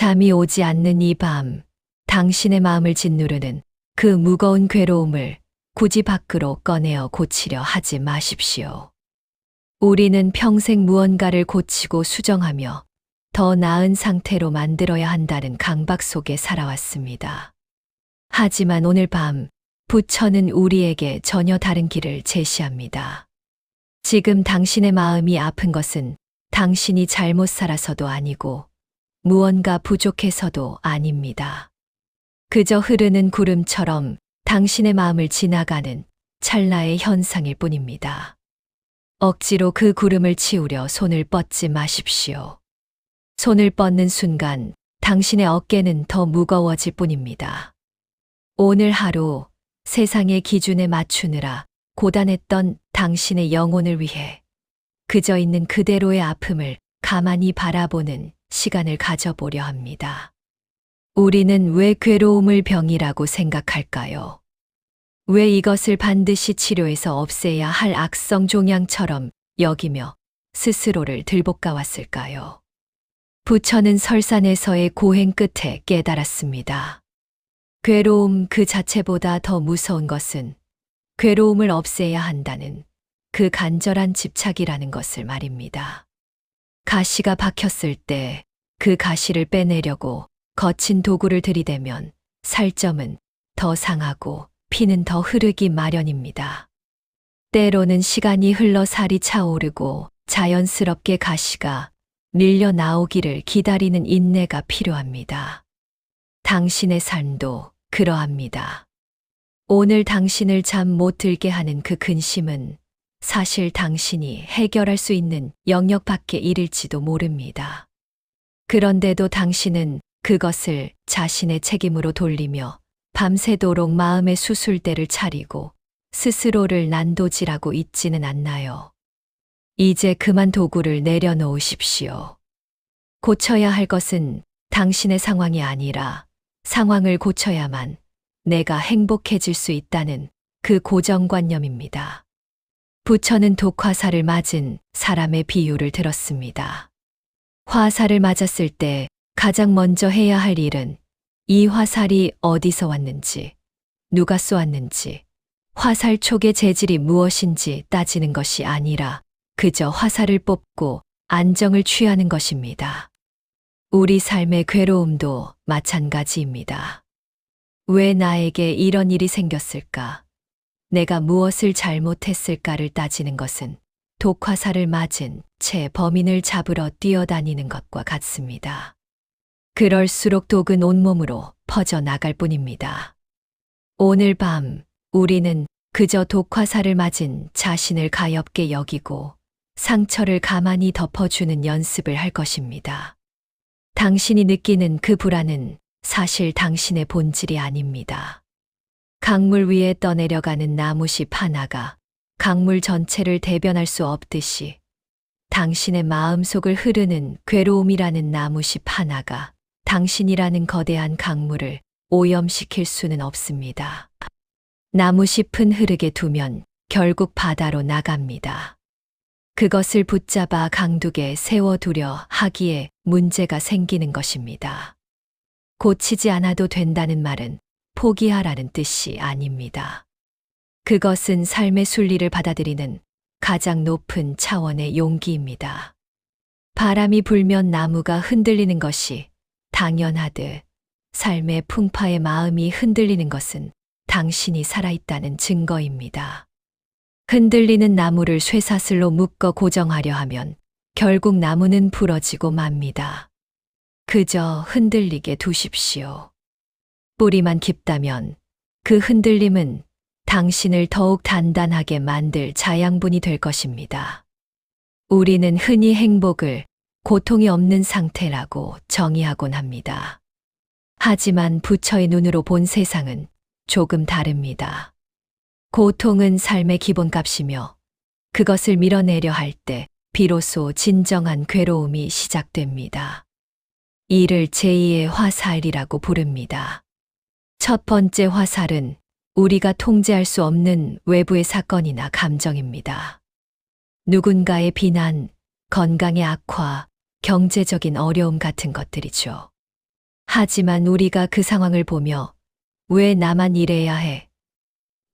잠이 오지 않는 이 밤, 당신의 마음을 짓누르는 그 무거운 괴로움을 굳이 밖으로 꺼내어 고치려 하지 마십시오. 우리는 평생 무언가를 고치고 수정하며 더 나은 상태로 만들어야 한다는 강박 속에 살아왔습니다. 하지만 오늘 밤, 부처는 우리에게 전혀 다른 길을 제시합니다. 지금 당신의 마음이 아픈 것은 당신이 잘못 살아서도 아니고 무언가 부족해서도 아닙니다. 그저 흐르는 구름처럼 당신의 마음을 지나가는 찰나의 현상일 뿐입니다. 억지로 그 구름을 치우려 손을 뻗지 마십시오. 손을 뻗는 순간 당신의 어깨는 더 무거워질 뿐입니다. 오늘 하루 세상의 기준에 맞추느라 고단했던 당신의 영혼을 위해 그저 있는 그대로의 아픔을 가만히 바라보는 시간을 가져보려 합니다. 우리는 왜 괴로움을 병이라고 생각할까요? 왜 이것을 반드시 치료해서 없애야 할 악성 종양처럼 여기며 스스로를 들볶아왔을까요? 부처는 설산에서의 고행 끝에 깨달았습니다. 괴로움 그 자체보다 더 무서운 것은 괴로움을 없애야 한다는 그 간절한 집착이라는 것을 말입니다. 가시가 박혔을 때 그 가시를 빼내려고 거친 도구를 들이대면 살점은 더 상하고 피는 더 흐르기 마련입니다. 때로는 시간이 흘러 살이 차오르고 자연스럽게 가시가 밀려 나오기를 기다리는 인내가 필요합니다. 당신의 삶도 그러합니다. 오늘 당신을 잠 못 들게 하는 그 근심은 사실 당신이 해결할 수 있는 영역 밖의 일일지도 모릅니다. 그런데도 당신은 그것을 자신의 책임으로 돌리며 밤새도록 마음의 수술대를 차리고 스스로를 난도질하고 있지는 않나요? 이제 그만 도구를 내려놓으십시오. 고쳐야 할 것은 당신의 상황이 아니라 상황을 고쳐야만 내가 행복해질 수 있다는 그 고정관념입니다. 부처는 독화살을 맞은 사람의 비유를 들었습니다. 화살을 맞았을 때 가장 먼저 해야 할 일은 이 화살이 어디서 왔는지, 누가 쏘았는지, 화살 촉의 재질이 무엇인지 따지는 것이 아니라 그저 화살을 뽑고 안정을 취하는 것입니다. 우리 삶의 괴로움도 마찬가지입니다. 왜 나에게 이런 일이 생겼을까? 내가 무엇을 잘못했을까를 따지는 것은 독화살을 맞은 채 범인을 잡으러 뛰어다니는 것과 같습니다. 그럴수록 독은 온몸으로 퍼져나갈 뿐입니다. 오늘 밤 우리는 그저 독화살을 맞은 자신을 가엾게 여기고 상처를 가만히 덮어주는 연습을 할 것입니다. 당신이 느끼는 그 불안은 사실 당신의 본질이 아닙니다. 강물 위에 떠내려가는 나무잎 하나가 강물 전체를 대변할 수 없듯이 당신의 마음속을 흐르는 괴로움이라는 나무잎 하나가 당신이라는 거대한 강물을 오염시킬 수는 없습니다. 나무잎은 흐르게 두면 결국 바다로 나갑니다. 그것을 붙잡아 강둑에 세워두려 하기에 문제가 생기는 것입니다. 고치지 않아도 된다는 말은 포기하라는 뜻이 아닙니다. 그것은 삶의 순리를 받아들이는 가장 높은 차원의 용기입니다. 바람이 불면 나무가 흔들리는 것이 당연하듯 삶의 풍파에 마음이 흔들리는 것은 당신이 살아있다는 증거입니다. 흔들리는 나무를 쇠사슬로 묶어 고정하려 하면 결국 나무는 부러지고 맙니다. 그저 흔들리게 두십시오. 뿌리만 깊다면 그 흔들림은 당신을 더욱 단단하게 만들 자양분이 될 것입니다. 우리는 흔히 행복을 고통이 없는 상태라고 정의하곤 합니다. 하지만 부처의 눈으로 본 세상은 조금 다릅니다. 고통은 삶의 기본값이며 그것을 밀어내려 할 때 비로소 진정한 괴로움이 시작됩니다. 이를 제2의 화살이라고 부릅니다. 첫 번째 화살은 우리가 통제할 수 없는 외부의 사건이나 감정입니다. 누군가의 비난, 건강의 악화, 경제적인 어려움 같은 것들이죠. 하지만 우리가 그 상황을 보며 왜 나만 이래야 해?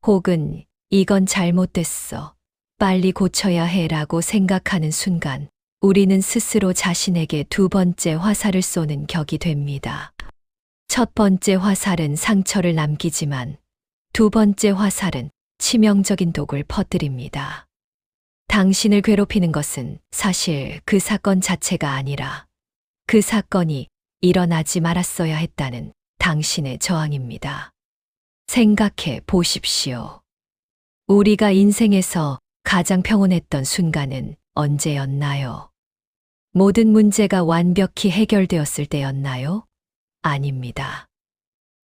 혹은 이건 잘못됐어. 빨리 고쳐야 해라고 생각하는 순간 우리는 스스로 자신에게 두 번째 화살을 쏘는 격이 됩니다. 첫 번째 화살은 상처를 남기지만 두 번째 화살은 치명적인 독을 퍼뜨립니다. 당신을 괴롭히는 것은 사실 그 사건 자체가 아니라 그 사건이 일어나지 말았어야 했다는 당신의 저항입니다. 생각해 보십시오. 우리가 인생에서 가장 평온했던 순간은 언제였나요? 모든 문제가 완벽히 해결되었을 때였나요? 아닙니다.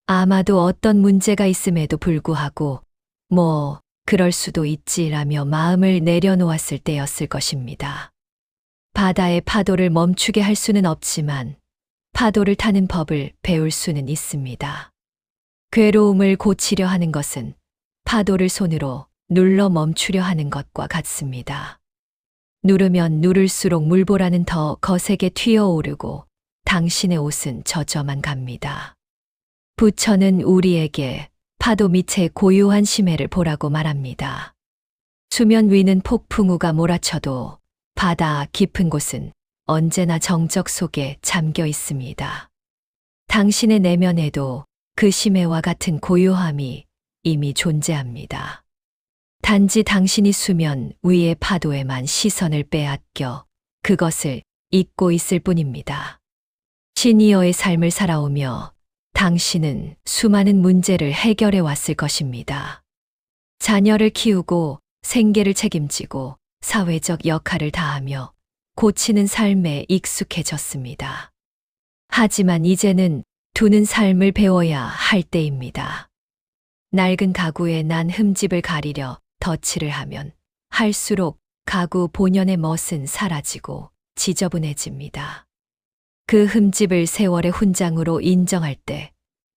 아마도 어떤 문제가 있음에도 불구하고 그럴 수도 있지라며 마음을 내려놓았을 때였을 것입니다. 바다의 파도를 멈추게 할 수는 없지만 파도를 타는 법을 배울 수는 있습니다. 괴로움을 고치려 하는 것은 파도를 손으로 눌러 멈추려 하는 것과 같습니다. 누르면 누를수록 물보라는 더 거세게 튀어오르고 당신의 옷은 젖어만 갑니다. 부처는 우리에게 파도 밑에 고요한 심해를 보라고 말합니다. 수면 위는 폭풍우가 몰아쳐도 바다 깊은 곳은 언제나 정적 속에 잠겨 있습니다. 당신의 내면에도 그 심해와 같은 고요함이 이미 존재합니다. 단지 당신이 수면 위의 파도에만 시선을 빼앗겨 그것을 잊고 있을 뿐입니다. 시니어의 삶을 살아오며 당신은 수많은 문제를 해결해 왔을 것입니다. 자녀를 키우고 생계를 책임지고 사회적 역할을 다하며 고치는 삶에 익숙해졌습니다. 하지만 이제는 두는 삶을 배워야 할 때입니다. 낡은 가구에 난 흠집을 가리려 덧칠을 하면 할수록 가구 본연의 멋은 사라지고 지저분해집니다. 그 흠집을 세월의 훈장으로 인정할 때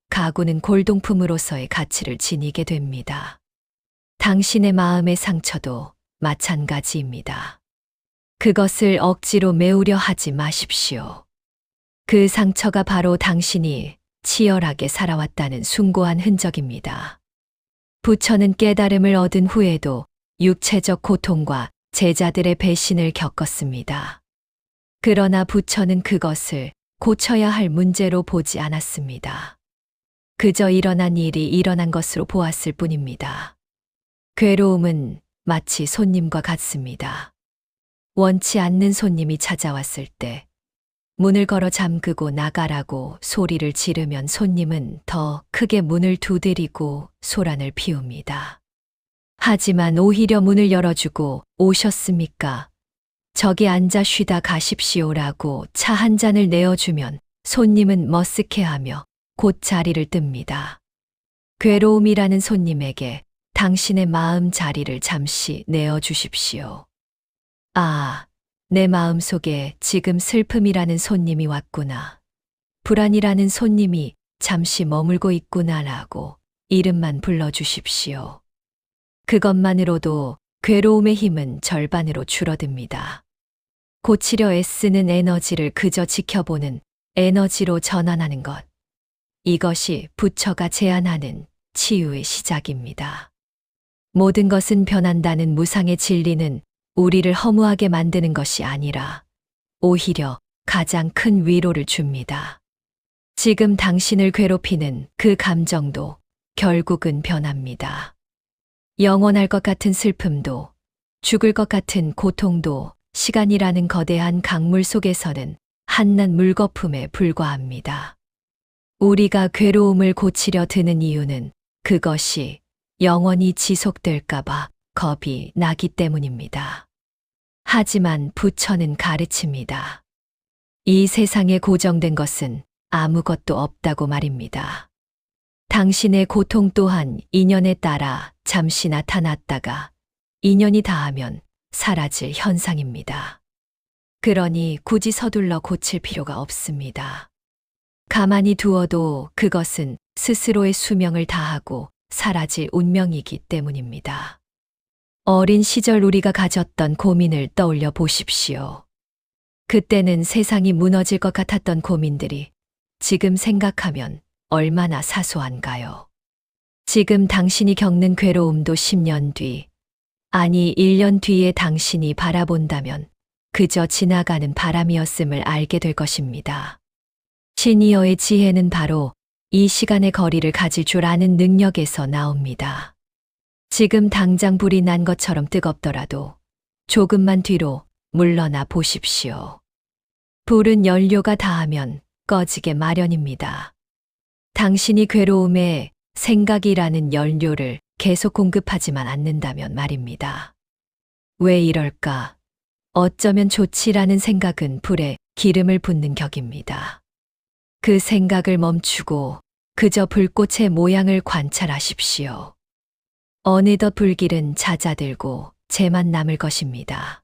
가구는 골동품으로서의 가치를 지니게 됩니다. 당신의 마음의 상처도 마찬가지입니다. 그것을 억지로 메우려 하지 마십시오. 그 상처가 바로 당신이 치열하게 살아왔다는 숭고한 흔적입니다. 부처는 깨달음을 얻은 후에도 육체적 고통과 제자들의 배신을 겪었습니다. 그러나 부처는 그것을 고쳐야 할 문제로 보지 않았습니다. 그저 일어난 일이 일어난 것으로 보았을 뿐입니다. 괴로움은 마치 손님과 같습니다. 원치 않는 손님이 찾아왔을 때 문을 걸어 잠그고 나가라고 소리를 지르면 손님은 더 크게 문을 두드리고 소란을 피웁니다. 하지만 오히려 문을 열어주고 오셨습니까? 저기 앉아 쉬다 가십시오라고 차 한 잔을 내어주면 손님은 머쓱해하며 곧 자리를 뜹니다. 괴로움이라는 손님에게 당신의 마음 자리를 잠시 내어주십시오. 아, 내 마음 속에 지금 슬픔이라는 손님이 왔구나. 불안이라는 손님이 잠시 머물고 있구나라고 이름만 불러주십시오. 그것만으로도 괴로움의 힘은 절반으로 줄어듭니다. 고치려 애쓰는 에너지를 그저 지켜보는 에너지로 전환하는 것. 이것이 부처가 제안하는 치유의 시작입니다. 모든 것은 변한다는 무상의 진리는 우리를 허무하게 만드는 것이 아니라 오히려 가장 큰 위로를 줍니다. 지금 당신을 괴롭히는 그 감정도 결국은 변합니다. 영원할 것 같은 슬픔도 죽을 것 같은 고통도 시간이라는 거대한 강물 속에서는 한낱 물거품에 불과합니다. 우리가 괴로움을 고치려 드는 이유는 그것이 영원히 지속될까봐 겁이 나기 때문입니다. 하지만 부처는 가르칩니다. 이 세상에 고정된 것은 아무것도 없다고 말입니다. 당신의 고통 또한 인연에 따라 잠시 나타났다가 인연이 다하면 사라질 현상입니다. 그러니 굳이 서둘러 고칠 필요가 없습니다. 가만히 두어도 그것은 스스로의 수명을 다하고 사라질 운명이기 때문입니다. 어린 시절 우리가 가졌던 고민을 떠올려 보십시오. 그때는 세상이 무너질 것 같았던 고민들이 지금 생각하면 얼마나 사소한가요? 지금 당신이 겪는 괴로움도 10년 뒤, 아니 1년 뒤에 당신이 바라본다면 그저 지나가는 바람이었음을 알게 될 것입니다. 시니어의 지혜는 바로 이 시간의 거리를 가질 줄 아는 능력에서 나옵니다. 지금 당장 불이 난 것처럼 뜨겁더라도 조금만 뒤로 물러나 보십시오. 불은 연료가 닿으면 꺼지게 마련입니다. 당신이 괴로움에 생각이라는 연료를 계속 공급하지만 않는다면 말입니다. 왜 이럴까? 어쩌면 좋지라는 생각은 불에 기름을 붓는 격입니다. 그 생각을 멈추고 그저 불꽃의 모양을 관찰하십시오. 어느덧 불길은 잦아들고 재만 남을 것입니다.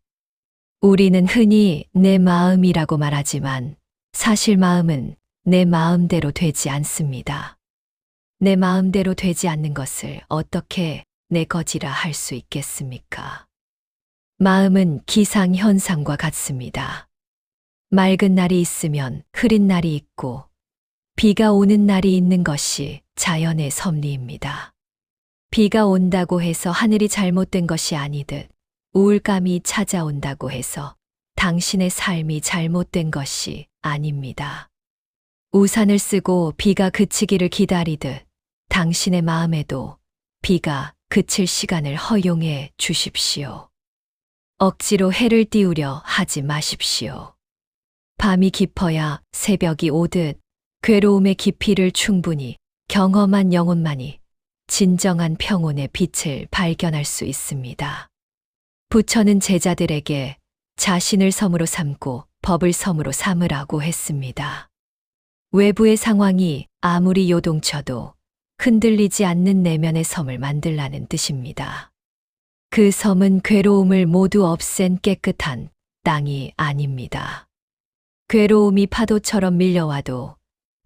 우리는 흔히 내 마음이라고 말하지만 사실 마음은 내 마음대로 되지 않습니다. 내 마음대로 되지 않는 것을 어떻게 내 거지라 할 수 있겠습니까? 마음은 기상현상과 같습니다. 맑은 날이 있으면 흐린 날이 있고 비가 오는 날이 있는 것이 자연의 섭리입니다. 비가 온다고 해서 하늘이 잘못된 것이 아니듯 우울감이 찾아온다고 해서 당신의 삶이 잘못된 것이 아닙니다. 우산을 쓰고 비가 그치기를 기다리듯 당신의 마음에도 비가 그칠 시간을 허용해 주십시오. 억지로 해를 띄우려 하지 마십시오. 밤이 깊어야 새벽이 오듯 괴로움의 깊이를 충분히 경험한 영혼만이 진정한 평온의 빛을 발견할 수 있습니다. 부처는 제자들에게 자신을 섬으로 삼고 법을 섬으로 삼으라고 했습니다. 외부의 상황이 아무리 요동쳐도 흔들리지 않는 내면의 섬을 만들라는 뜻입니다. 그 섬은 괴로움을 모두 없앤 깨끗한 땅이 아닙니다. 괴로움이 파도처럼 밀려와도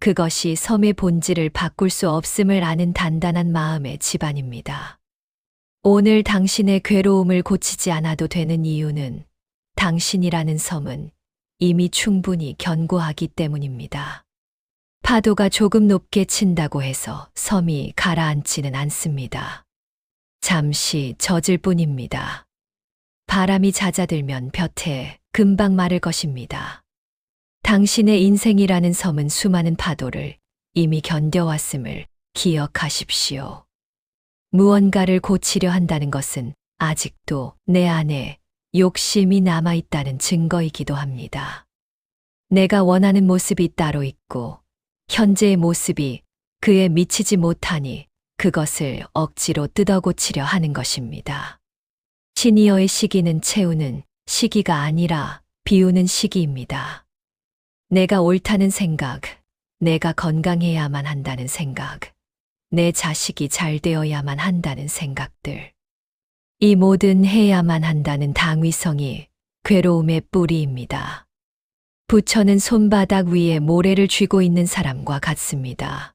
그것이 섬의 본질을 바꿀 수 없음을 아는 단단한 마음의 집안입니다. 오늘 당신의 괴로움을 고치지 않아도 되는 이유는 당신이라는 섬은 이미 충분히 견고하기 때문입니다. 파도가 조금 높게 친다고 해서 섬이 가라앉지는 않습니다. 잠시 젖을 뿐입니다. 바람이 잦아들면 볕에 금방 마를 것입니다. 당신의 인생이라는 섬은 수많은 파도를 이미 견뎌왔음을 기억하십시오. 무언가를 고치려 한다는 것은 아직도 내 안에 욕심이 남아있다는 증거이기도 합니다. 내가 원하는 모습이 따로 있고 현재의 모습이 그에 미치지 못하니 그것을 억지로 뜯어고치려 하는 것입니다. 시니어의 시기는 채우는 시기가 아니라 비우는 시기입니다. 내가 옳다는 생각, 내가 건강해야만 한다는 생각, 내 자식이 잘 되어야만 한다는 생각들. 이 모든 해야만 한다는 당위성이 괴로움의 뿌리입니다. 부처는 손바닥 위에 모래를 쥐고 있는 사람과 같습니다.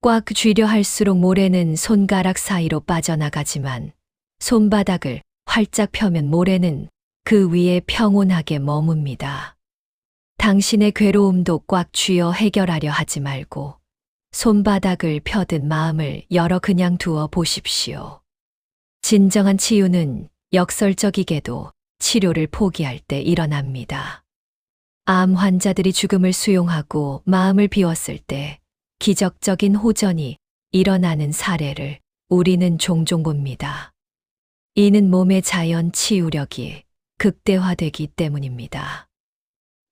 꽉 쥐려 할수록 모래는 손가락 사이로 빠져나가지만 손바닥을 활짝 펴면 모래는 그 위에 평온하게 머뭅니다. 당신의 괴로움도 꽉 쥐어 해결하려 하지 말고 손바닥을 펴듯 마음을 열어 그냥 두어 보십시오. 진정한 치유는 역설적이게도 치료를 포기할 때 일어납니다. 암 환자들이 죽음을 수용하고 마음을 비웠을 때 기적적인 호전이 일어나는 사례를 우리는 종종 봅니다. 이는 몸의 자연 치유력이 극대화되기 때문입니다.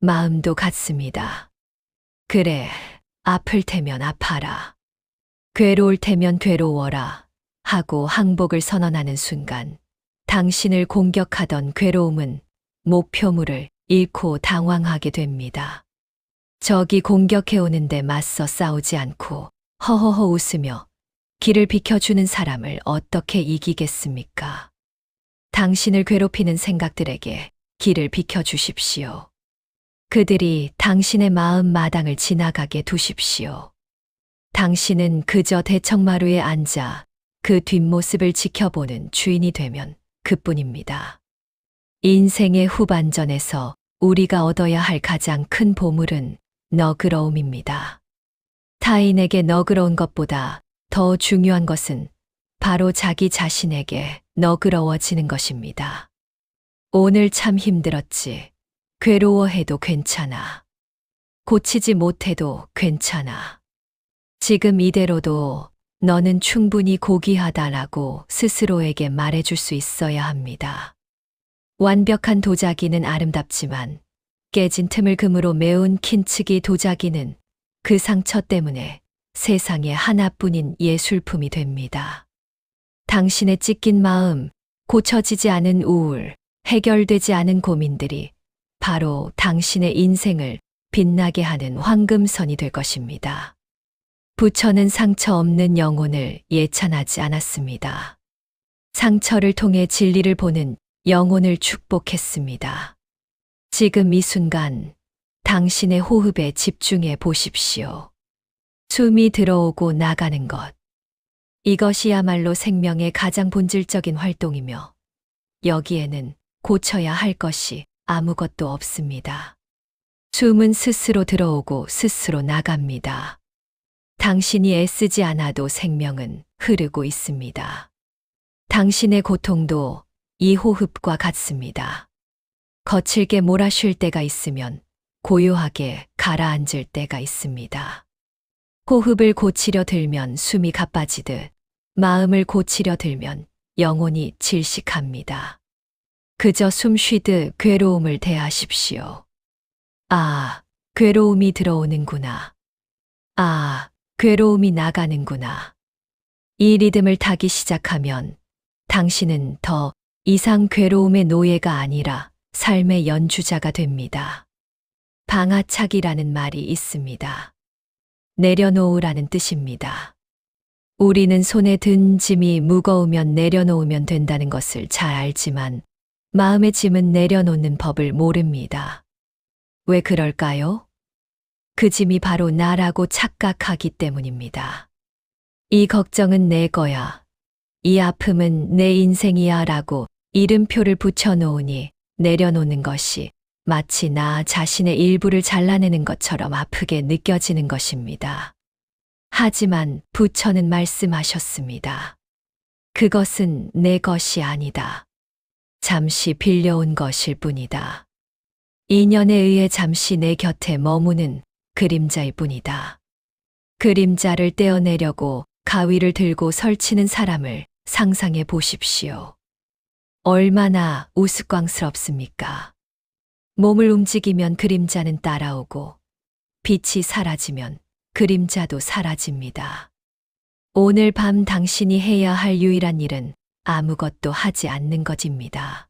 마음도 같습니다. 그래, 아플 테면 아파라. 괴로울 테면 괴로워라 하고 항복을 선언하는 순간 당신을 공격하던 괴로움은 목표물을 잃고 당황하게 됩니다. 적이 공격해오는데 맞서 싸우지 않고 허허허 웃으며 길을 비켜주는 사람을 어떻게 이기겠습니까? 당신을 괴롭히는 생각들에게 길을 비켜주십시오. 그들이 당신의 마음 마당을 지나가게 두십시오. 당신은 그저 대청마루에 앉아 그 뒷모습을 지켜보는 주인이 되면 그뿐입니다. 인생의 후반전에서 우리가 얻어야 할 가장 큰 보물은 너그러움입니다. 타인에게 너그러운 것보다 더 중요한 것은 바로 자기 자신에게 너그러워지는 것입니다. 오늘 참 힘들었지. 괴로워해도 괜찮아. 고치지 못해도 괜찮아. 지금 이대로도 너는 충분히 고귀하다라고 스스로에게 말해줄 수 있어야 합니다. 완벽한 도자기는 아름답지만 깨진 틈을 금으로 메운 킨츠기 도자기는 그 상처 때문에 세상에 하나뿐인 예술품이 됩니다. 당신의 찢긴 마음, 고쳐지지 않은 우울, 해결되지 않은 고민들이 바로 당신의 인생을 빛나게 하는 황금선이 될 것입니다. 부처는 상처 없는 영혼을 예찬하지 않았습니다. 상처를 통해 진리를 보는 영혼을 축복했습니다. 지금 이 순간 당신의 호흡에 집중해 보십시오. 숨이 들어오고 나가는 것. 이것이야말로 생명의 가장 본질적인 활동이며 여기에는 고쳐야 할 것이 아무것도 없습니다. 숨은 스스로 들어오고 스스로 나갑니다. 당신이 애쓰지 않아도 생명은 흐르고 있습니다. 당신의 고통도 이 호흡과 같습니다. 거칠게 몰아쉴 때가 있으면 고요하게 가라앉을 때가 있습니다. 호흡을 고치려 들면 숨이 가빠지듯 마음을 고치려 들면 영혼이 질식합니다. 그저 숨 쉬듯 괴로움을 대하십시오. 아, 괴로움이 들어오는구나. 아, 괴로움이 나가는구나. 이 리듬을 타기 시작하면 당신은 더 이상 괴로움의 노예가 아니라 삶의 연주자가 됩니다. 방아차기라는 말이 있습니다. 내려놓으라는 뜻입니다. 우리는 손에 든 짐이 무거우면 내려놓으면 된다는 것을 잘 알지만 마음의 짐은 내려놓는 법을 모릅니다. 왜 그럴까요? 그 짐이 바로 나라고 착각하기 때문입니다. 이 걱정은 내 거야. 이 아픔은 내 인생이야 라고 이름표를 붙여놓으니 내려놓는 것이 마치 나 자신의 일부를 잘라내는 것처럼 아프게 느껴지는 것입니다. 하지만 부처는 말씀하셨습니다. 그것은 내 것이 아니다. 잠시 빌려온 것일 뿐이다. 인연에 의해 잠시 내 곁에 머무는 그림자일 뿐이다. 그림자를 떼어내려고 가위를 들고 설치는 사람을 상상해 보십시오. 얼마나 우스꽝스럽습니까? 몸을 움직이면 그림자는 따라오고 빛이 사라지면 그림자도 사라집니다. 오늘 밤 당신이 해야 할 유일한 일은 아무것도 하지 않는 것입니다.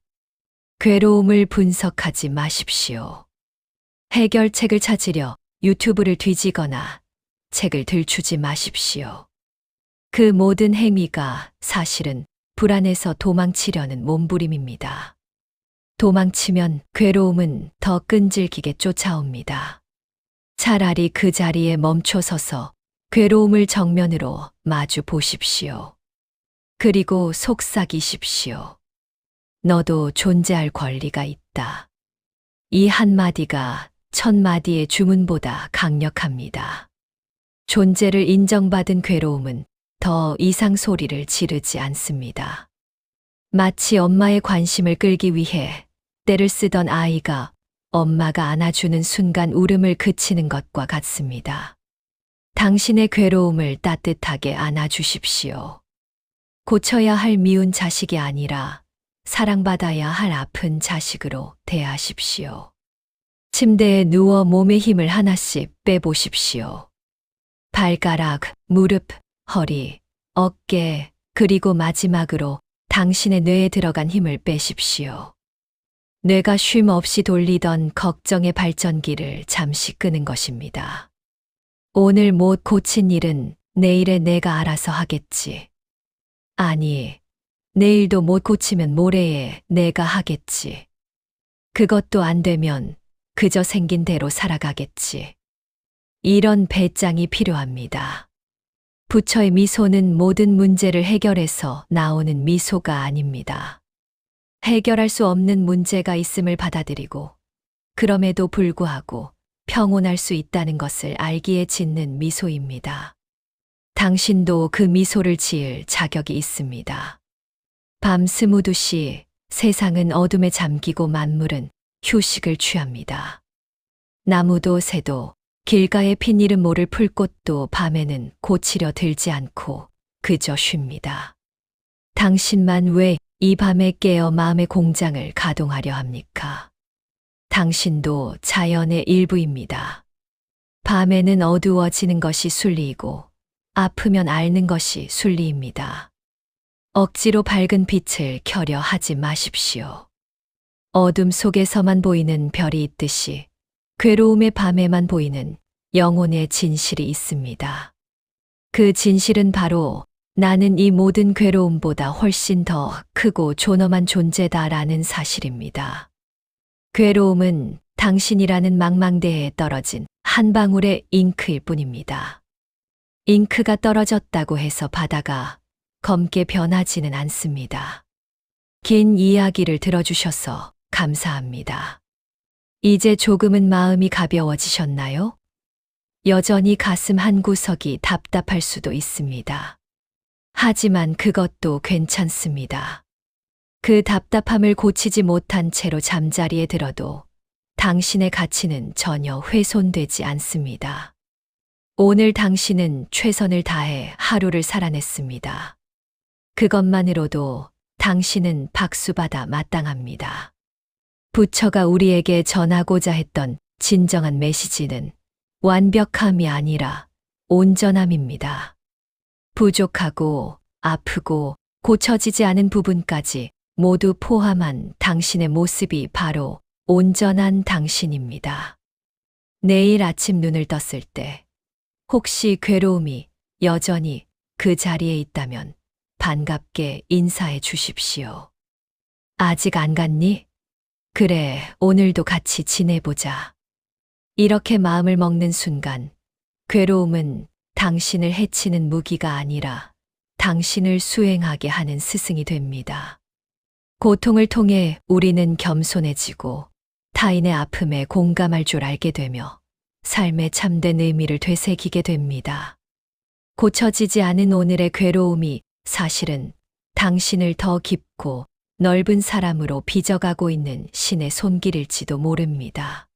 괴로움을 분석하지 마십시오. 해결책을 찾으려 유튜브를 뒤지거나 책을 들추지 마십시오. 그 모든 행위가 사실은 불안에서 도망치려는 몸부림입니다. 도망치면 괴로움은 더 끈질기게 쫓아옵니다. 차라리 그 자리에 멈춰서서 괴로움을 정면으로 마주 보십시오. 그리고 속삭이십시오. 너도 존재할 권리가 있다. 이 한마디가 1000마디의 주문보다 강력합니다. 존재를 인정받은 괴로움은 더 이상 소리를 지르지 않습니다. 마치 엄마의 관심을 끌기 위해 떼를 쓰던 아이가 엄마가 안아주는 순간 울음을 그치는 것과 같습니다. 당신의 괴로움을 따뜻하게 안아주십시오. 고쳐야 할 미운 자식이 아니라 사랑받아야 할 아픈 자식으로 대하십시오. 침대에 누워 몸의 힘을 하나씩 빼보십시오. 발가락, 무릎, 허리, 어깨, 그리고 마지막으로 당신의 뇌에 들어간 힘을 빼십시오. 뇌가 쉼 없이 돌리던 걱정의 발전기를 잠시 끄는 것입니다. 오늘 못 고친 일은 내일에 내가 알아서 하겠지. 아니, 내일도 못 고치면 모레에 내가 하겠지. 그것도 안 되면 그저 생긴 대로 살아가겠지. 이런 배짱이 필요합니다. 부처의 미소는 모든 문제를 해결해서 나오는 미소가 아닙니다. 해결할 수 없는 문제가 있음을 받아들이고, 그럼에도 불구하고 평온할 수 있다는 것을 알기에 짓는 미소입니다. 당신도 그 미소를 지을 자격이 있습니다. 밤 22시 세상은 어둠에 잠기고 만물은 휴식을 취합니다. 나무도 새도 길가에 핀 이름 모를 풀꽃도 밤에는 고치려 들지 않고 그저 쉽니다. 당신만 왜 이 밤에 깨어 마음의 공장을 가동하려 합니까? 당신도 자연의 일부입니다. 밤에는 어두워지는 것이 순리이고 아프면 앓는 것이 순리입니다. 억지로 밝은 빛을 켜려 하지 마십시오. 어둠 속에서만 보이는 별이 있듯이 괴로움의 밤에만 보이는 영혼의 진실이 있습니다. 그 진실은 바로 나는 이 모든 괴로움보다 훨씬 더 크고 존엄한 존재다라는 사실입니다. 괴로움은 당신이라는 망망대해에 떨어진 한 방울의 잉크일 뿐입니다. 잉크가 떨어졌다고 해서 바다가 검게 변하지는 않습니다. 긴 이야기를 들어주셔서 감사합니다. 이제 조금은 마음이 가벼워지셨나요? 여전히 가슴 한구석이 답답할 수도 있습니다. 하지만 그것도 괜찮습니다. 그 답답함을 고치지 못한 채로 잠자리에 들어도 당신의 가치는 전혀 훼손되지 않습니다. 오늘 당신은 최선을 다해 하루를 살아냈습니다. 그것만으로도 당신은 박수받아 마땅합니다. 부처가 우리에게 전하고자 했던 진정한 메시지는 완벽함이 아니라 온전함입니다. 부족하고 아프고 고쳐지지 않은 부분까지 모두 포함한 당신의 모습이 바로 온전한 당신입니다. 내일 아침 눈을 떴을 때 혹시 괴로움이 여전히 그 자리에 있다면 반갑게 인사해 주십시오. 아직 안 갔니? 그래, 오늘도 같이 지내보자. 이렇게 마음을 먹는 순간 괴로움은 당신을 해치는 무기가 아니라 당신을 수행하게 하는 스승이 됩니다. 고통을 통해 우리는 겸손해지고 타인의 아픔에 공감할 줄 알게 되며 삶의 참된 의미를 되새기게 됩니다. 고쳐지지 않은 오늘의 괴로움이 사실은 당신을 더 깊고 넓은 사람으로 빚어가고 있는 신의 손길일지도 모릅니다.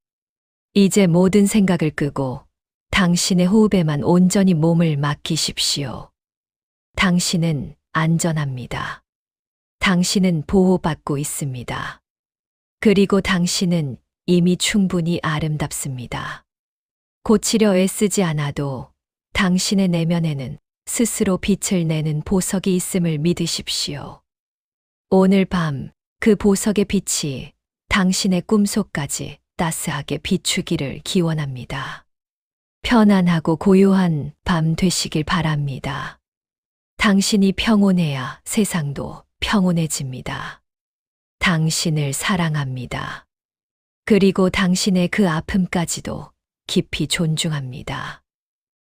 이제 모든 생각을 끄고 당신의 호흡에만 온전히 몸을 맡기십시오. 당신은 안전합니다. 당신은 보호받고 있습니다. 그리고 당신은 이미 충분히 아름답습니다. 고치려 애쓰지 않아도 당신의 내면에는 스스로 빛을 내는 보석이 있음을 믿으십시오. 오늘 밤 그 보석의 빛이 당신의 꿈속까지 따스하게 비추기를 기원합니다. 편안하고 고요한 밤 되시길 바랍니다. 당신이 평온해야 세상도 평온해집니다. 당신을 사랑합니다. 그리고 당신의 그 아픔까지도 깊이 존중합니다.